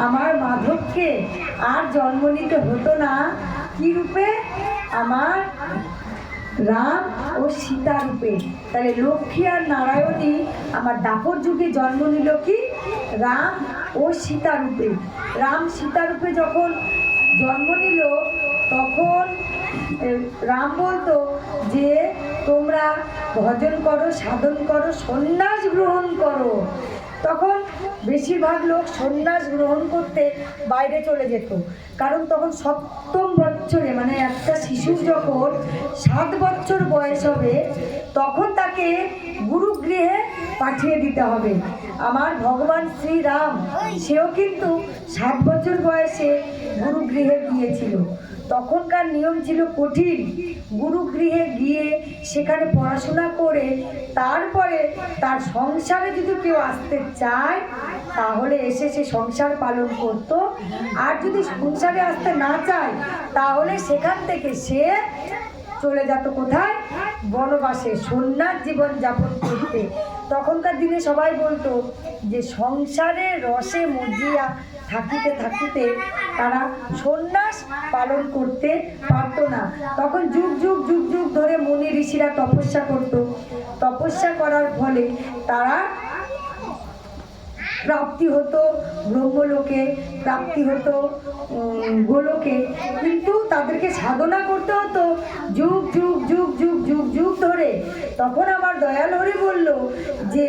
আমার মাধবকে আর জন্ম নিতে হতো না। কি রূপে? আমার রাম ও সীতা রূপে। তাহলে লক্ষ্মী আর নারায়ণী আমার দাপর যুগে জন্ম নিল কি? রাম ও সীতা রূপে। রাম সীতা রূপে যখন জন্ম নিল তখন রাম বলতো যে তোমরা ভজন করো, সাধন করো, সন্ন্যাস গ্রহণ করো। তখন বেশিরভাগ লোক সন্ন্যাস গ্রহণ করতে বাইরে চলে যেত, কারণ তখন সপ্তম বছরে মানে একটা শিশুর যখন 7 বছর বয়স হবে তখন তাকে গুরুগৃহে পাঠিয়ে দিতে হবে। আমার ভগবান শ্রীরাম সেও কিন্তু 7 বছর বয়সে গুরুগৃহে গিয়েছিল। তখনকার নিয়ম ছিল কঠিন। গুরুগৃহে গিয়ে সেখানে পড়াশোনা করে তারপরে তার সংসারে যদি কেউ আসতে চায় তাহলে এসে সে সংসার পালন করত, আর যদি সংসারে আসতে না চায় তাহলে সেখান থেকে সে চলে যেত কোথায়? বনবাসে, সন্ন্যাস জীবন যাপন করতে। তখনকার দিনে সবাই বলতো যে সংসারে রসে মজিয়া থাকিতে থাকিতে তারা সন্ন্যাস পালন করতে পারতো না। তখন যুগ যুগ যুগ যুগ ধরে মুনি ঋষিরা তপস্যা করত। তপস্যা করার ফলে তারা প্রাপ্তি হতো ব্রহ্মলোকে, প্রাপ্তি হতো গোলোকে, কিন্তু তাদেরকে সাধনা করতে হতো যুগ যুগ যুগ যুগ যুগ যুগ ধরে। তখন আমার দয়াল হরি বলল যে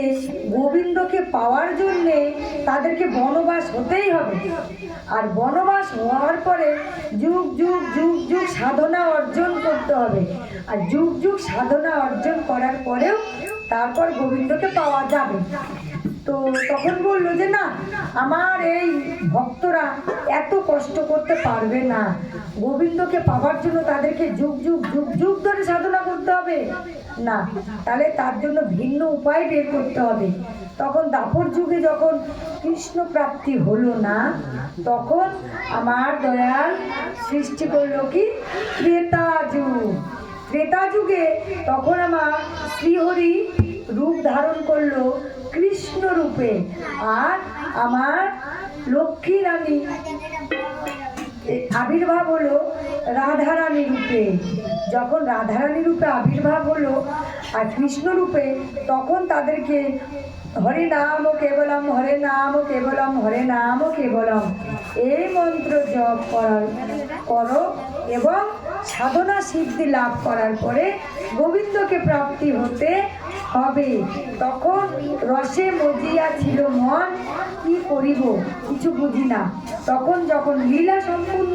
গোবিন্দকে পাওয়ার জন্যে তাদেরকে বনবাস হতেই হবে, আর বনবাস হওয়ার পরে যুগ যুগ যুগ যুগ সাধনা অর্জন করতে হবে, আর যুগ যুগ সাধনা অর্জন করার পরেও তারপর গোবিন্দকে পাওয়া যাবে। তো তখন বললো যে না, আমার এই ভক্তরা এত কষ্ট করতে পারবে না, গোবিন্দকে পাওয়ার জন্য তাদেরকে যুগ যুগ যুগ যুগ ধরে সাধনা করতে হবে না, তাহলে তার জন্য ভিন্ন উপায় বের করতে হবে। তখন দাপর যুগে যখন কৃষ্ণ প্রাপ্তি হলো না তখন আমার দয়াল সৃষ্টি করলো কি? ত্রেতা যুগ। ত্রেতা যুগে তখন আমার শ্রীহরি রূপ ধারণ করলো কৃষ্ণ রূপে, আর আমার লক্ষ্মী রানী আবির্ভাব হলো রাধারানী রূপে। যখন রাধারানী রূপে আবির্ভাব হলো আর কৃষ্ণ রূপে, তখন তাদেরকে হরে নাম কেবলম, হরে নাম কেবলম, হরে নাম কেবলম এই মন্ত্র জপ করো এবং সাধনা সিদ্ধি লাভ করার পরে গোবিন্দকে প্রাপ্তি হতে হবে। তখন রসে মজিয়া ছিল মন, কি করিব কিছু বুঝি না। তখন যখন লীলা সম্পূর্ণ